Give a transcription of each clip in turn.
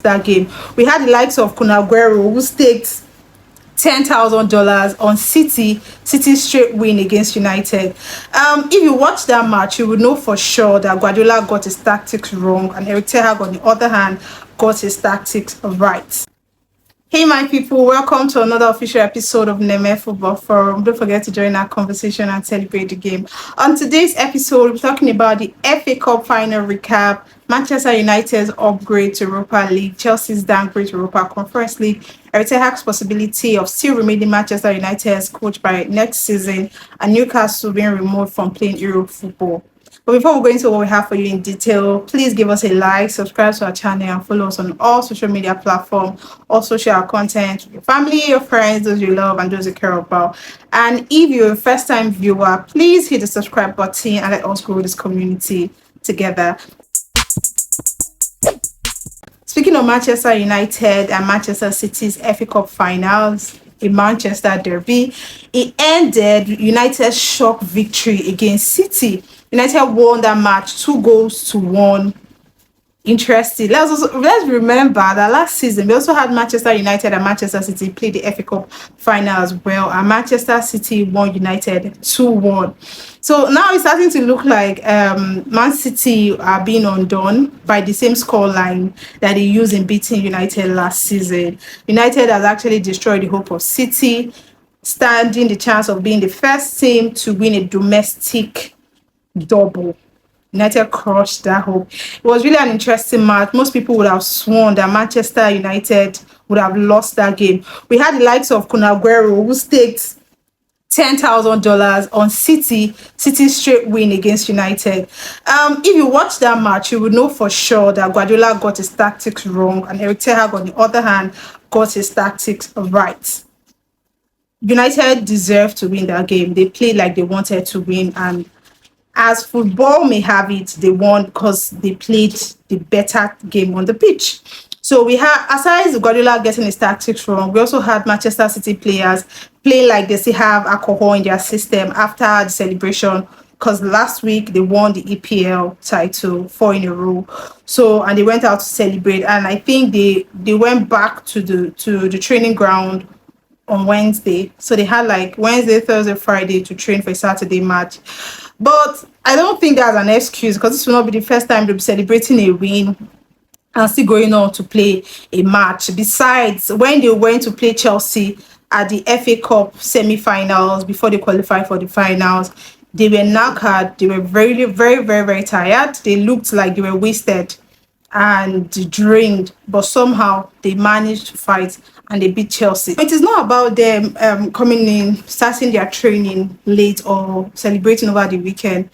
that game. We had the likes of Kunaguero who staked $10,000 on City's straight win against United. If you watch that match, you would know for sure that Guardiola got his tactics wrong and Erik TENHAG, on the other hand, got his tactics right. Hey my people, welcome to another official episode of Neme Football Forum. Don't forget to join our conversation and celebrate the game. On today's episode, we're talking about the FA Cup final recap, Manchester United's upgrade to Europa League, Chelsea's downgrade to Europa Conference League, Erik TENHAG's possibility of still remaining Manchester United's coach by next season, and Newcastle being removed from playing Europe football. But before we go into what we have for you in detail, please give us a like, subscribe to our channel, and follow us on all social media platforms. Also share our content with your family, your friends, those you love, and those you care about. And if you're a first-time viewer, please hit the subscribe button and let us grow this community together. Speaking of Manchester United and Manchester City's FA Cup finals, a Manchester derby, it ended United's shock victory against City. United won that match 2-1. Interesting. Let's remember that last season we also had Manchester United and Manchester City play the FA Cup final as well, and Manchester City won United 2-1. So now it's starting to look like ManCity are being undone by the same scoreline that they used in beating United last season. United has actually destroyed the hope of City, standing the chance of being the first team to win a domestic double. United crushed that hope. It was really an interesting match. Most people would have sworn that Manchester United would have lost that game. We had the likes of Kunaguero who staked $10,000 on City's straight win against United. If you watch that match, you would know for sure that Guardiola got his tactics wrong and Erik TENHAG, on the other hand, got his tactics right. United deserved to win that game. They played like they wanted to win, and as football may have it, they won because they played the better game on the pitch. So we had, aside Guardiola getting his tactics wrong, we also had Manchester City players play like they still have alcohol in their system after the celebration, because last week they won the EPL title 4 in a row. So, and they went out to celebrate, and I think they went back to the training ground on Wednesday. So they had like Wednesday, Thursday, Friday to train for a Saturday match. But I don't think that's an excuse, because this will not be the first time they'll be celebrating a win and still going on to play a match. Besides, when they went to play Chelsea at the FA Cup semi-finals before they qualified for the finals, they were knackered. They were very, very, very, very tired. They looked like they were wasted and drained, but somehow they managed to fight and they beat Chelsea. It is not about them coming in, starting their training late or celebrating over the weekend.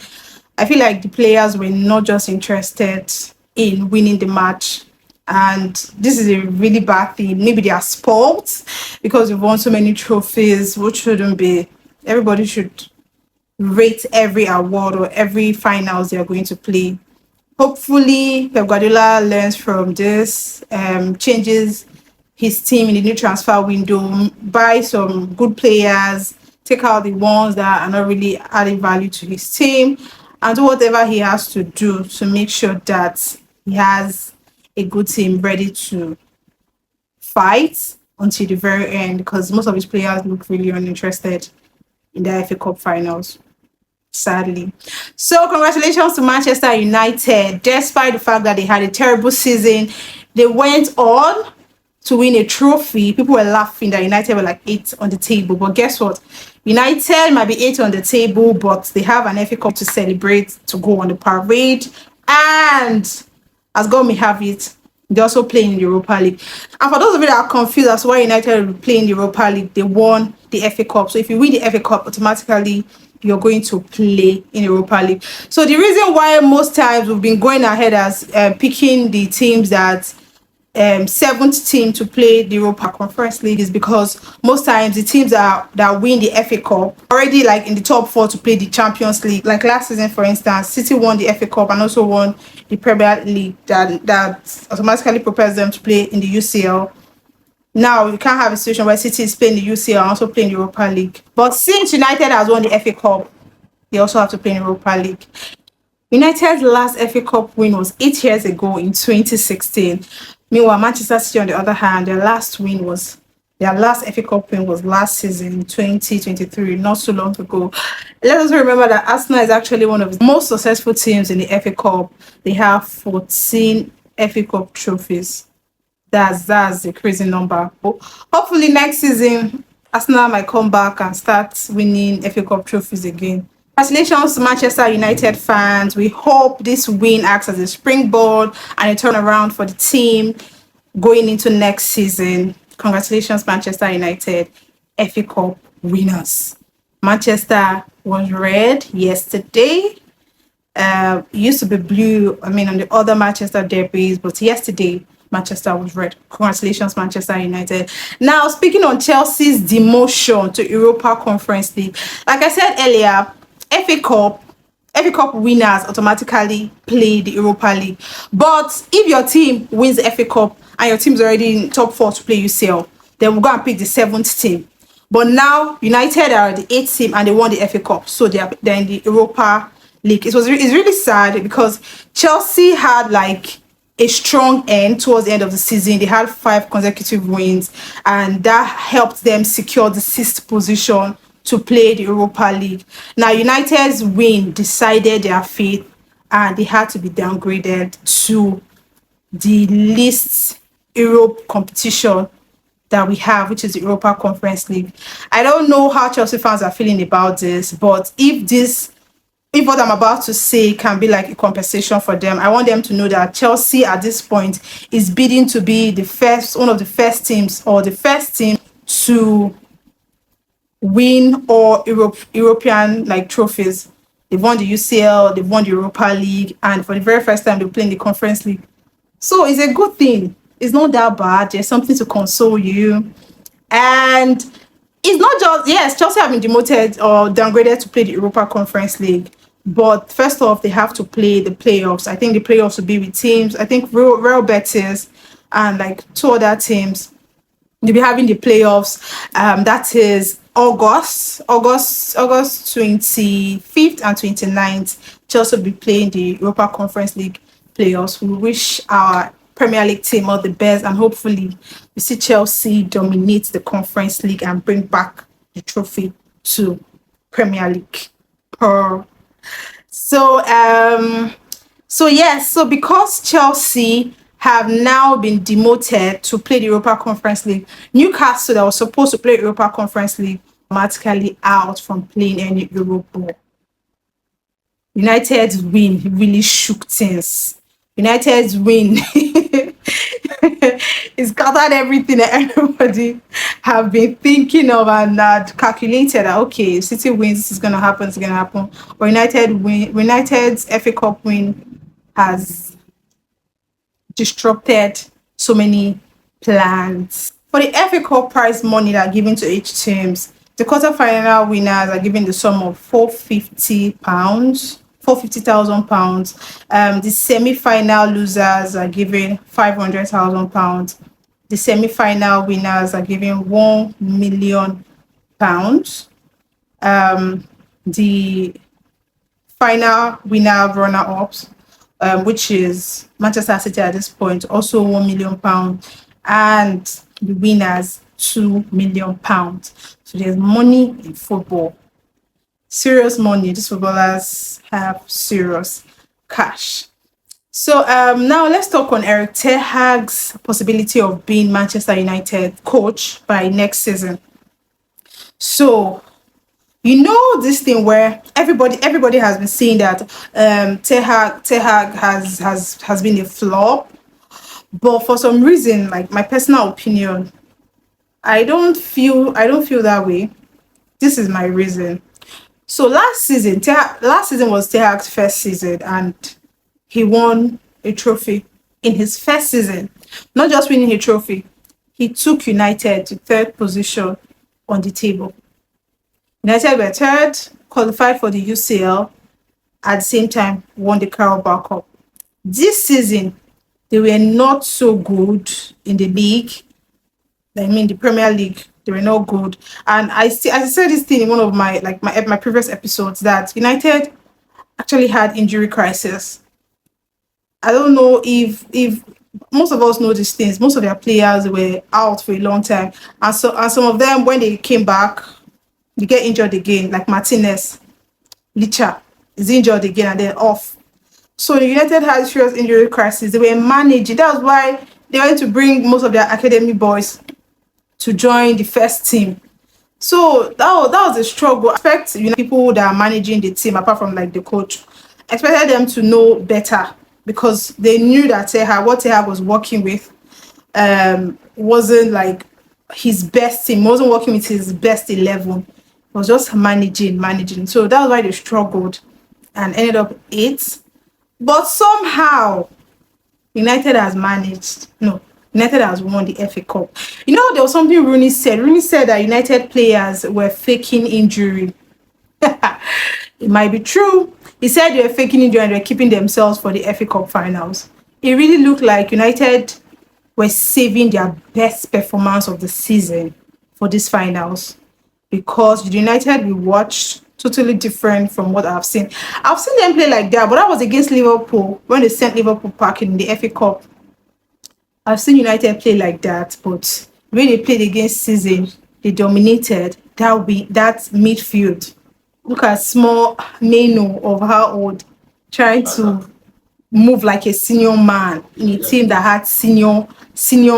I feel like the players were not just interested in winning the match, and this is a really bad thing. Maybe they are spoiled because we've won so many trophies, which shouldn't be. Everybody should rate every award or every finals they are going to play. Hopefully Pep Guardiola learns from this, changes his team in the new transfer window, buy some good players, take out the ones that are not really adding value to his team, and do whatever he has to do to make sure that he has a good team ready to fight until the very end, because most of his players look really uninterested in the FA Cup finals, sadly. So congratulations to Manchester United. Despite the fact that they had a terrible season, they went on to win a trophy. People were laughing that United were like 8 on the table, but guess what? United might be 8 on the table, but they have an FA Cup to celebrate, to go on the parade, and as God may have it, they're also playing in the Europa League. And for those of you that are confused as to why United will play in the Europa League, they won the FA Cup. So if you win the FA Cup, automatically you're going to play in Europa League. So the reason why most times we've been going ahead as picking the teams that 7th team to play the Europa Conference League is because most times the teams that win the FA Cup already like in the top 4 to play the Champions League. Like last season, for instance, City won the FA Cup and also won the Premier League, that automatically prepares them to play in the UCL. Now you can't have a situation where City is playing the UCL and also playing the Europa League. But since United has won the FA Cup, they also have to play in the Europa League. United's last FA Cup win was 8 years ago in 2016. Meanwhile, Manchester City, on the other hand, their last FA Cup win was last season, 2023, not so long ago. Let us remember that Arsenal is actually one of the most successful teams in the FA Cup. They have 14 FA Cup trophies. That's a crazy number. But hopefully next season, Arsenal might come back and start winning FA Cup trophies again. Congratulations to Manchester United fans. We hope this win acts as a springboard and a turnaround for the team going into next season. Congratulations, Manchester United, FA Cup winners. Manchester was red yesterday. It used to be blue, on the other Manchester derbies, but yesterday, Manchester was red. Congratulations, Manchester United. Now, speaking on Chelsea's demotion to Europa Conference League, like I said earlier, FA Cup winners automatically play the Europa League. But if your team wins the FA Cup and your team's already in top 4 to play UCL, then we'll go and pick the 7th team. But now United are the 8th team and they won the FA Cup, so they're in the Europa League. It's really sad because Chelsea had like a strong end towards the end of the season. They had 5 consecutive wins, and that helped them secure the 6th position to play the Europa League. Now, United's win decided their fate, and they had to be downgraded to the least Europe competition that we have, which is the Europa Conference League. I don't know how Chelsea fans are feeling about this, but if what I'm about to say can be like a compensation for them, I want them to know that Chelsea at this point is bidding to be one of the first teams, or the first team to win all European like trophies. They've won the UCL, they've won the Europa League, and for the very first time they're playing the Conference League. So it's a good thing. It's not that bad. There's something to console you. And it's not just, yes, Chelsea have been demoted or downgraded to play the Europa Conference League. But first off, they have to play the playoffs. I think the playoffs will be with teams, I think Real Betis and like 2 other teams. They'll be having the playoffs. That is August 25th and 29th. Chelsea will be playing the Europa Conference League playoffs. We wish our Premier League team all the best, and hopefully we see Chelsea dominate the Conference League and bring back the trophy to Premier League. So because Chelsea have now been demoted to play the Europa Conference League, Newcastle, that was supposed to play Europa Conference League, automatically out from playing any Europa. United's win really shook things. United's win is scattered everything that everybody have been thinking of and had calculated that, okay, if City wins, this is going to happen, it's going to happen. But United's FA Cup win has disrupted so many plans. For the FA Cup prize money that are given to each teams, the quarterfinal winners are given the sum of £450,000. The semi-final losers are given £500,000. The semi-final winners are given £1 million. The final winner runner-ups, which is Manchester City at this point, also £1 million, and the winners £2 million. So there's money in football. Serious money. These footballers have serious cash. So now let's talk on Erik TENHAG's possibility of being Manchester United coach by next season. So this thing where everybody has been saying that TENHAG has been a flop, but for some reason, like my personal opinion, I don't feel that way. This is my reason. So last season was TENHAG's first season, and he won a trophy in his first season. Not just winning a trophy, he took United to 3rd position on the table. United were 3rd, qualified for the UCL, at the same time won the Carabao Cup. This season, they were not so good in the league. The Premier League, they were not good. And I said this thing in one of my previous episodes, that United actually had injury crisis. I don't know if Most of us know these things. Most of their players were out for a long time, and some of them, when they came back, they get injured again. Like Martinez, Licha is injured again and then off. So the United had serious injury crisis. They were managing. That was why they wanted to bring most of their academy boys to join the first team. So that was a struggle. I expect people that are managing the team, apart from like the coach, expected them to know better, because they knew that what TENHAG was working with wasn't like his best team, wasn't working with his best 11. It was just managing. So that's why they struggled and ended up 8th. But somehow United has managed. No, United has won the FA Cup. There was something Rooney said. Rooney said that United players were faking injury. It might be true. He said they were faking injury and they were keeping themselves for the FA Cup finals. It really looked like United were saving their best performance of the season for these finals, because the United we watched totally different from what I've seen. I've seen them play like that, but that was against Liverpool when they sent Liverpool packing in the FA Cup. I've seen United play like that, but when they played against season, they dominated that midfield. Look at small Meno of how old, trying to move like a senior man in a team that had senior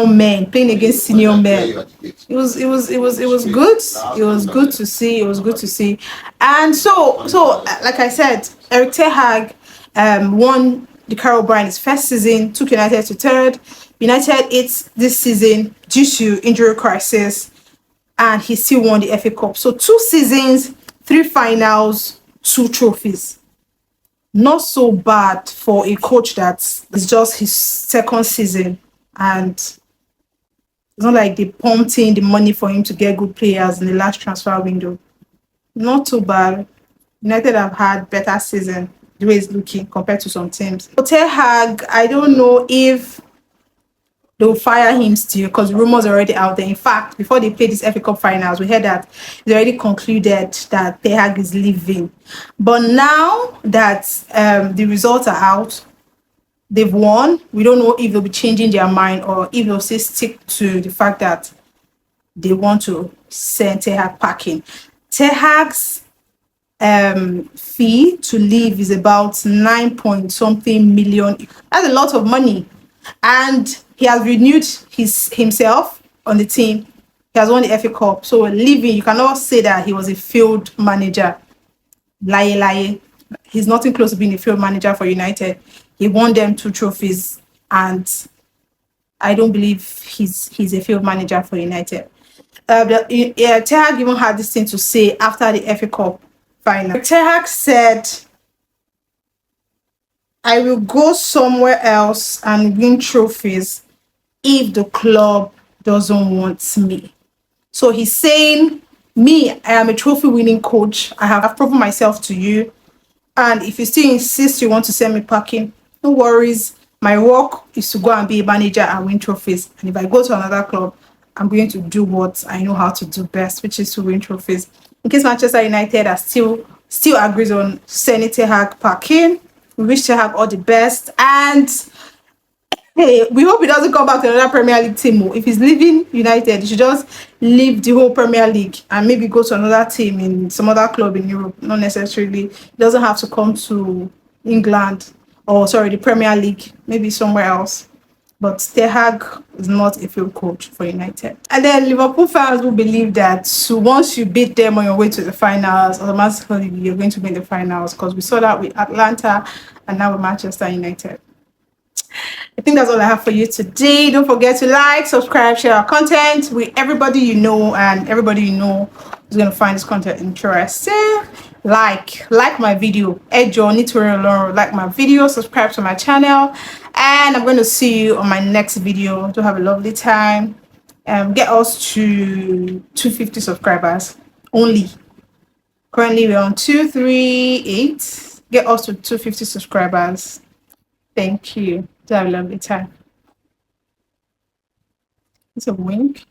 men playing against senior men. It was good. It was good to see. It was good to see. And so like I said, Erik TENHAG won the Carroll Bryan's first season, took United to 3rd. United 8th this season due to injury crisis, and he still won the FA Cup. So 2 seasons, 3 finals, 2 trophies. Not so bad for a coach that is just his 2nd season, and it's not like they pumped in the money for him to get good players in the last transfer window. Not too bad. United have had better season the way it's looking compared to some teams. But TENHAG, I don't know if they'll fire him still, because rumors are already out there. In fact, before they played this FA Cup finals, we heard that they already concluded that TENHAG is leaving. But now that the results are out, they've won, we don't know if they'll be changing their mind or if they'll still stick to the fact that they want to send TENHAG packing. TENHAG's fee to leave is about 9 point something million. That's a lot of money. And he has renewed himself on the team. He has won the FA Cup. So leaving, you cannot say that he was a failed manager. Lie. He's nothing close to being a failed manager for United. He won them 2 trophies, and I don't believe he's a failed manager for United. TENHAG even had this thing to say after the FA Cup final. TENHAG said, I will go somewhere else and win trophies if the club doesn't want me. So he's saying, me, I am a trophy winning coach. I have proven myself to you. And if you still insist you want to send me packing, no worries. My work is to go and be a manager and win trophies. And if I go to another club, I'm going to do what I know how to do best, which is to win trophies. In case Manchester United are still agrees on sending TENHAG packing, we wish TENHAG all the best. And hey, we hope he doesn't come back to another Premier League team. If he's leaving United, he should just leave the whole Premier League and maybe go to another team in some other club in Europe. Not necessarily. He doesn't have to come to England, or sorry, the Premier League, maybe somewhere else. But TENHAG is not a field coach for United. And then Liverpool fans will believe that once you beat them on your way to the finals, automatically you're going to win the finals, because we saw that with Atlanta and now with Manchester United. I think that's all I have for you today. Don't forget to like, subscribe, share our content with everybody you know, and everybody you know is going to find this content interesting. Like my video. Ejo, like my video, subscribe to my channel, and I'm going to see you on my next video. To have a lovely time. Get us to 250 subscribers only. Currently we're on 238. Get us to 250 subscribers. Thank you. To have a lovely time. It's a wink.